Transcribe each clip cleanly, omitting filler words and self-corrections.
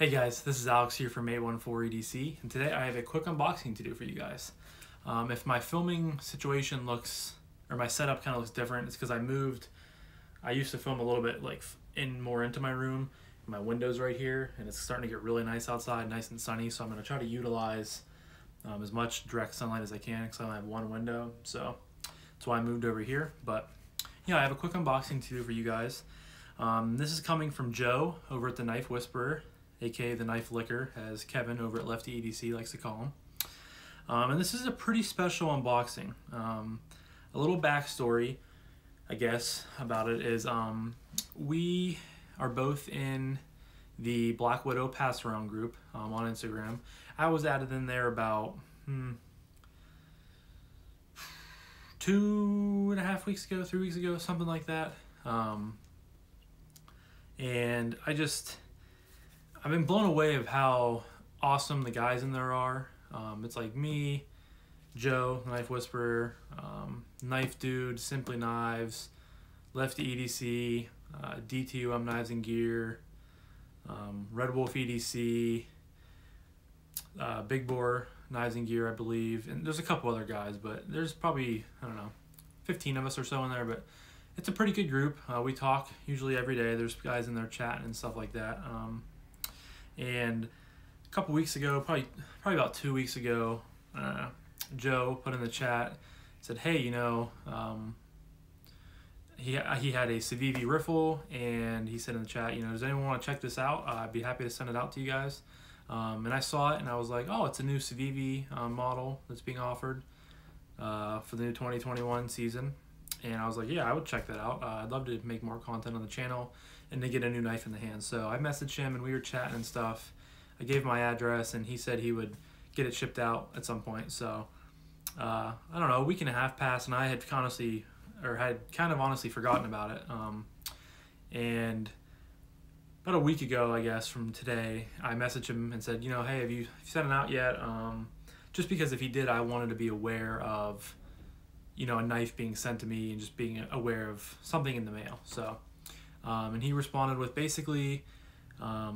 Hey guys, this is Alex here from 814 EDC, and today I have a quick unboxing to do for you guys. If my filming situation looks, or my setup kind of looks different, it's because I moved. I used to film a little bit like more into my room. My window's right here, and it's starting to get really nice outside, nice and sunny, so I'm going to try to utilize as much direct sunlight as I can because I only have one window, so that's why I moved over here. But yeah, I have a quick unboxing to do for you guys. This is coming from Joe over at the Knife Whisperer, aka the Knife Licker, as Kevin over at Lefty EDC likes to call him. And this is a pretty special unboxing. A little backstory, I guess, about it is we are both in the Black Widow pass around group on Instagram. I was added in there about 2.5 weeks ago, 3 weeks ago, something like that. And I've been blown away of how awesome the guys in there are. It's like me, Joe, Knife Whisperer, Knife Dude, Simply Knives, Lefty EDC, DTUM Knives and Gear, Red Wolf EDC, Big Bore Knives and Gear, I believe, and there's a couple other guys, but there's probably, I don't know, 15 of us or so in there, but it's a pretty good group. We talk usually every day. There's guys in there chatting and stuff like that. And a couple weeks ago, probably about 2 weeks ago, Joe put in the chat, said, hey, you know, he had a Civivi Riffle, and he said in the chat, you know, does anyone want to check this out? I'd be happy to send it out to you guys. And I saw it, and I was like, oh, it's a new Civivi model that's being offered for the new 2021 season. And I was like, yeah, I would check that out. I'd love to make more content on the channel and to get a new knife in the hand. So I messaged him, and we were chatting and stuff. I gave my address, and he said he would get it shipped out at some point. So I don't know, a week and a half passed, and I had honestly forgotten about it. And about a week ago, I guess, from today, I messaged him and said, you know, hey, have you sent it out yet? Just because if he did, I wanted to be aware of, you know, a knife being sent to me and just being aware of something in the mail. So, and he responded with basically, I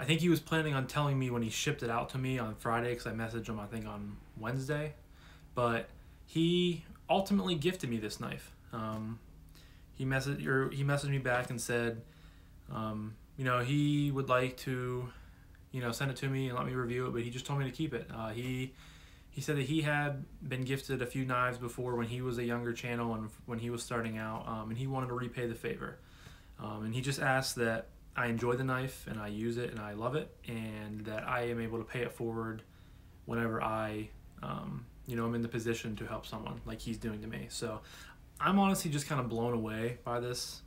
think he was planning on telling me when he shipped it out to me on Friday, because I messaged him, I think, on Wednesday, but he ultimately gifted me this knife. He messaged me back and said, you know, he would like to, you know, send it to me and let me review it, but he just told me to keep it. He said that he had been gifted a few knives before when he was a younger channel and when he was starting out, and he wanted to repay the favor. And he just asked that I enjoy the knife and I use it and I love it, and that I am able to pay it forward whenever I, you know, I'm in the position to help someone like he's doing to me. So I'm honestly just kind of blown away by this.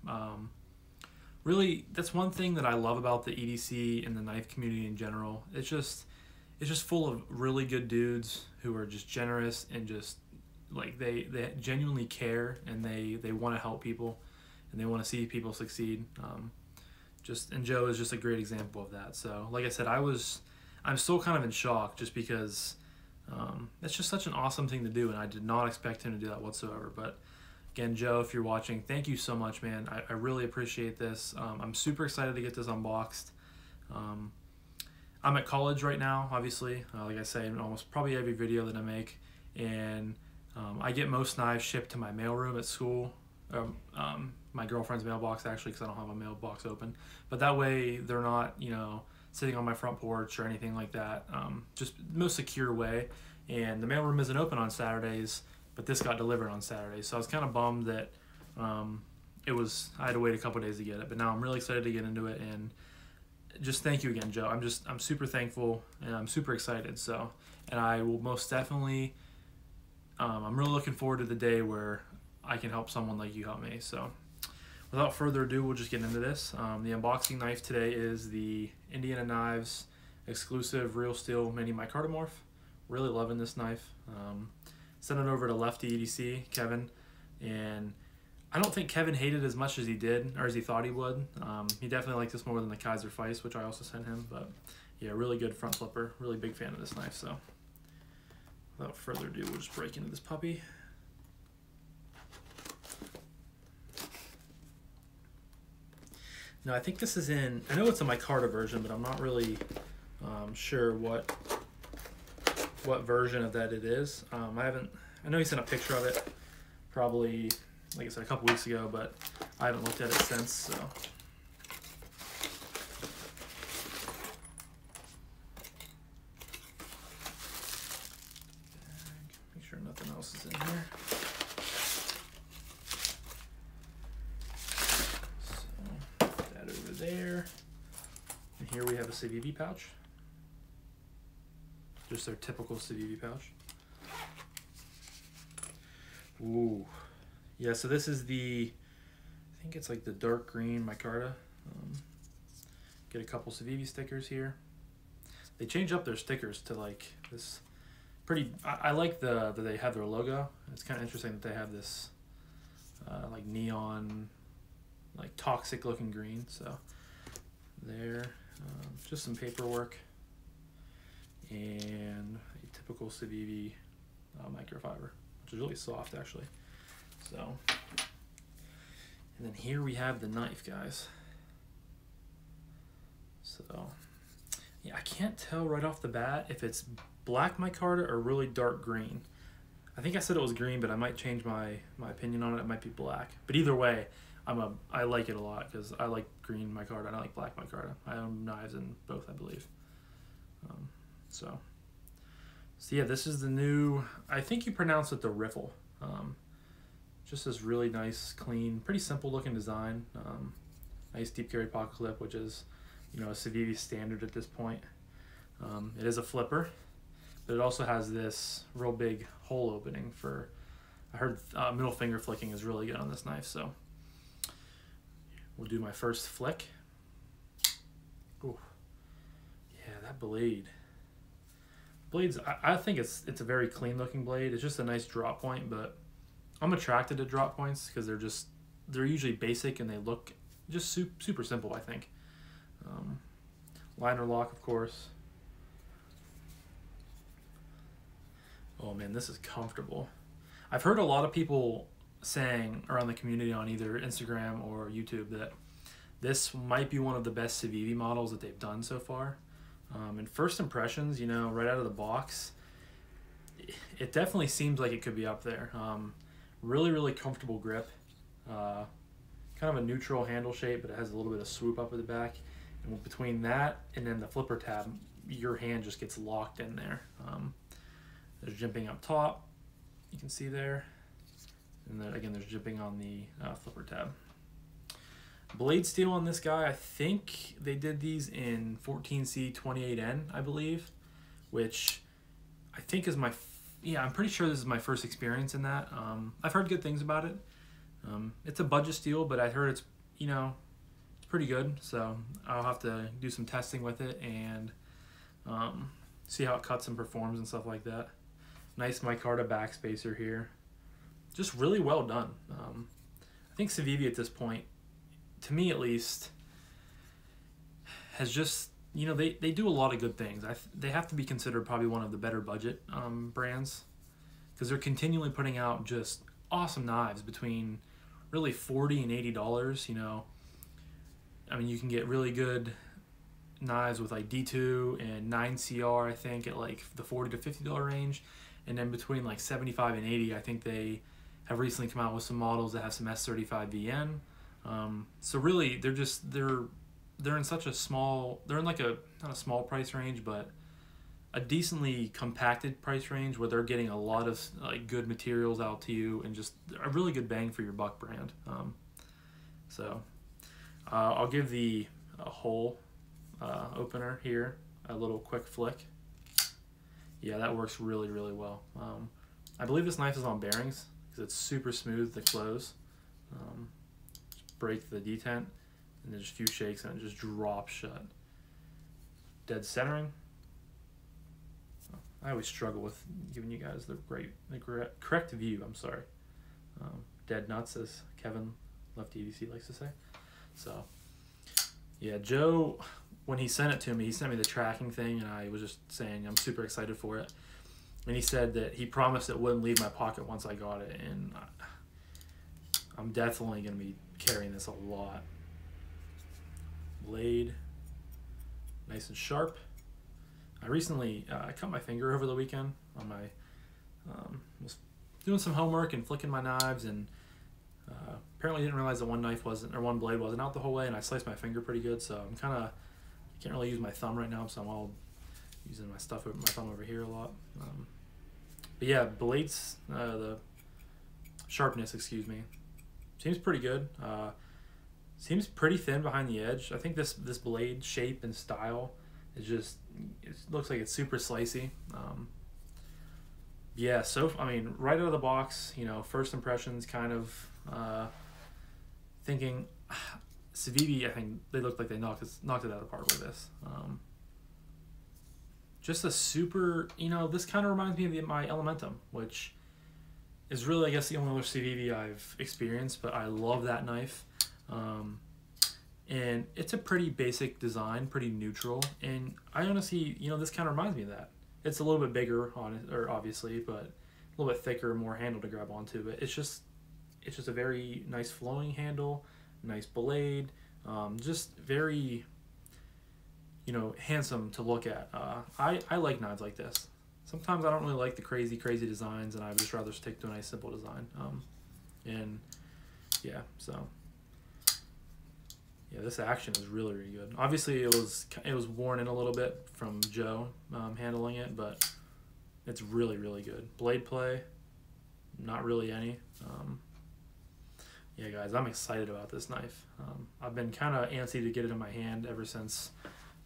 Really, that's one thing that I love about the EDC and the knife community in general. It's just full of really good dudes who are just generous and just like they genuinely care, and they want to help people and they want to see people succeed. And Joe is just a great example of that. So like I said, I'm still kind of in shock just because it's just such an awesome thing to do, and I did not expect him to do that whatsoever. But again, Joe, if you're watching, thank you so much, man. I really appreciate this. I'm super excited to get this unboxed. I'm at college right now, obviously, like I say in almost probably every video that I make, and I get most knives shipped to my mailroom at school, my girlfriend's mailbox actually, because I don't have a mailbox open, but that way they're not, you know, sitting on my front porch or anything like that, just the most secure way. And the mailroom isn't open on Saturdays, but this got delivered on Saturdays, so I was kind of bummed that I had to wait a couple days to get it, but now I'm really excited to get into it. And just thank you again, Joe. I'm super thankful, and I'm super excited. So, and I will most definitely, I'm really looking forward to the day where I can help someone like you help me. So without further ado, we'll just get into this. The unboxing knife today is the Indiana Knives exclusive Real Steel Mini Micartomorph. Really loving this knife. Sent it over to Lefty EDC, Kevin, and I don't think Kevin hated it as much as he did, or as he thought he would. He definitely liked this more than the Kaiser Feist, which I also sent him. But yeah, really good front flipper. Really big fan of this knife. So without further ado, we'll just break into this puppy. Now I think this is in, I know it's a micarta version, but I'm not really sure what version of that it is. I know he sent a picture of it probably, like I said, a couple weeks ago, but I haven't looked at it since, so. Make sure nothing else is in here. So, put that over there. And here we have a Civivi pouch. Just their typical Civivi pouch. Ooh. Yeah, so this is the, I think it's like the dark green micarta. Get a couple Civivi stickers here. They change up their stickers to like this pretty, I like that they have their logo. It's kind of interesting that they have this like neon, like toxic looking green. So there, just some paperwork and a typical Civivi microfiber, which is really soft actually. So, and then here we have the knife, guys. So, yeah, I can't tell right off the bat if it's black micarta or really dark green. I think I said it was green, but I might change my opinion on it. It might be black. But either way, I like it a lot because I like green micarta and I like black micarta. I own knives in both, I believe. So yeah, this is the new, I think you pronounce it the Riffle. Just this really nice, clean, pretty simple looking design. Nice deep carry pocket clip, which is, you know, a Civivi standard at this point. It is a flipper, but it also has this real big hole opening for, I heard middle finger flicking is really good on this knife, so we'll do my first flick. Ooh. Yeah, that blade. Blades, I think it's a very clean looking blade. It's just a nice drop point, but I'm attracted to drop points because they're usually basic and they look just super simple, I think. Liner lock, of course. Oh man, this is comfortable. I've heard a lot of people saying around the community on either Instagram or YouTube that this might be one of the best Civivi models that they've done so far. And first impressions, you know, right out of the box, it definitely seems like it could be up there. Really comfortable grip. Kind of a neutral handle shape, but it has a little bit of swoop up at the back. And between that and then the flipper tab, your hand just gets locked in there. There's jimping up top, you can see there. And then again, there's jimping on the flipper tab. Blade steel on this guy, I think they did these in 14C28N, I believe, which I think is I'm pretty sure this is my first experience in that. I've heard good things about it. It's a budget steel, but I heard it's, you know, it's pretty good. So I'll have to do some testing with it and see how it cuts and performs and stuff like that. Nice micarta backspacer here. Just really well done. I think Civivi at this point, to me at least, has just, you know, they do a lot of good things. They have to be considered probably one of the better budget brands because they're continually putting out just awesome knives between really $40 and $80, you know. I mean, you can get really good knives with like D2 and 9CR, I think, at like the $40 to $50 range. And then between like 75 and 80, I think they have recently come out with some models that have some S35VN. So really, they're in such a small, they're in like not a small price range, but a decently compacted price range where they're getting a lot of like good materials out to you and just a really good bang for your buck brand. So I'll give the hole opener here a little quick flick. Yeah, that works really well. I believe this knife is on bearings because it's super smooth to close. Break the detent and then just a few shakes and it just drops shut. Dead centering. I always struggle with giving you guys the correct view. I'm sorry. Dead nuts, as Kevin Left EDC likes to say. So yeah, Joe, when he sent it to me, he sent me the tracking thing, and I was just saying I'm super excited for it. And he said that he promised it wouldn't leave my pocket once I got it, and I'm definitely going to be carrying this a lot. Blade, nice and sharp. I recently cut my finger over the weekend on my, was doing some homework and flicking my knives, and apparently didn't realize that one blade wasn't out the whole way, and I sliced my finger pretty good, so I'm kind of, can't really use my thumb right now, so I'm all using my thumb over here a lot. But yeah, blades, the sharpness, excuse me, seems pretty good. Seems pretty thin behind the edge. I think this blade shape and style is just, it looks like it's super slicey. Yeah, so I mean, right out of the box, you know, first impressions, kind of thinking Civivi, I think they looked like they knocked it out of the park with this. Just a super, you know, this kind of reminds me of my Elementum, which is really, I guess, the only other Civivi I've experienced, but I love that knife. And it's a pretty basic design, pretty neutral, and I honestly, you know, this kind of reminds me of that. It's a little bit bigger on it, or obviously, but a little bit thicker, more handle to grab onto. But it's just a very nice flowing handle, nice blade, just very, you know, handsome to look at. I like knives like this. Sometimes I don't really like the crazy designs, and I would just rather stick to a nice simple design. And yeah, so yeah, this action is really good. Obviously, it was worn in a little bit from Joe handling it, but it's really good. Blade play, not really any. Yeah, guys, I'm excited about this knife. I've been kind of antsy to get it in my hand ever since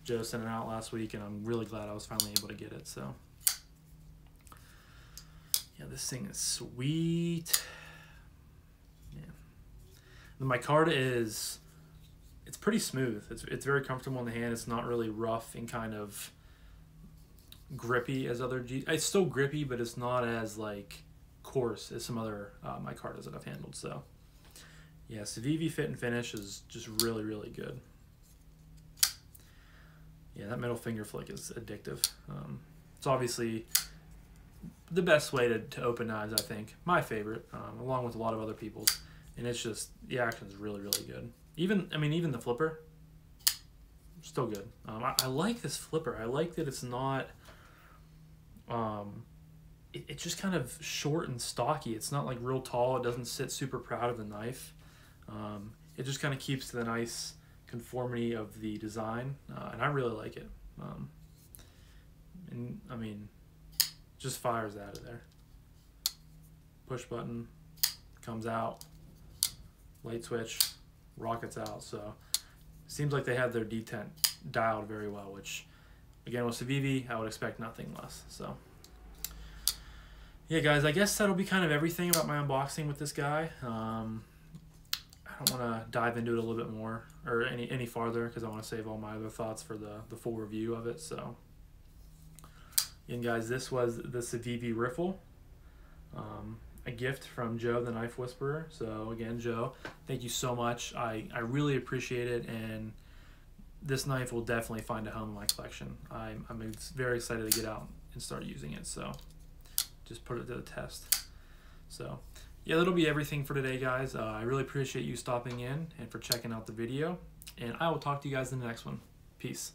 Joe sent it out last week, and I'm really glad I was finally able to get it. So yeah, this thing is sweet. Yeah. The micarta is, it's pretty smooth. It's very comfortable in the hand. It's not really rough and kind of grippy as other it's still grippy, but it's not as like coarse as some other micartas that I've handled. So yeah, Civivi fit and finish is just really good. Yeah, that middle finger flick is addictive. It's obviously the best way to open knives, I think. My favorite, along with a lot of other people's. And it's just, the action's really good. Even the flipper, still good. I like this flipper. I like that it's not, it's just kind of short and stocky. It's not like real tall. It doesn't sit super proud of the knife. It just kind of keeps to the nice conformity of the design, and I really like it. And I mean, just fires out of there. Push button, comes out, light switch, rockets out. So seems like they have their detent dialed very well, which again with Civivi I would expect nothing less. So yeah, guys, I guess that'll be kind of everything about my unboxing with this guy. I don't want to dive into it a little bit more or any farther, because I want to save all my other thoughts for the full review of it. So and guys, this was the Civivi Riffle, a gift from Joe the Knife Whisperer. So again, Joe, thank you so much. I really appreciate it, and this knife will definitely find a home in my collection. I'm very excited to get out and start using it, so just put it to the test. So yeah, that'll be everything for today, guys. I really appreciate you stopping in and for checking out the video, and I will talk to you guys in the next one. Peace.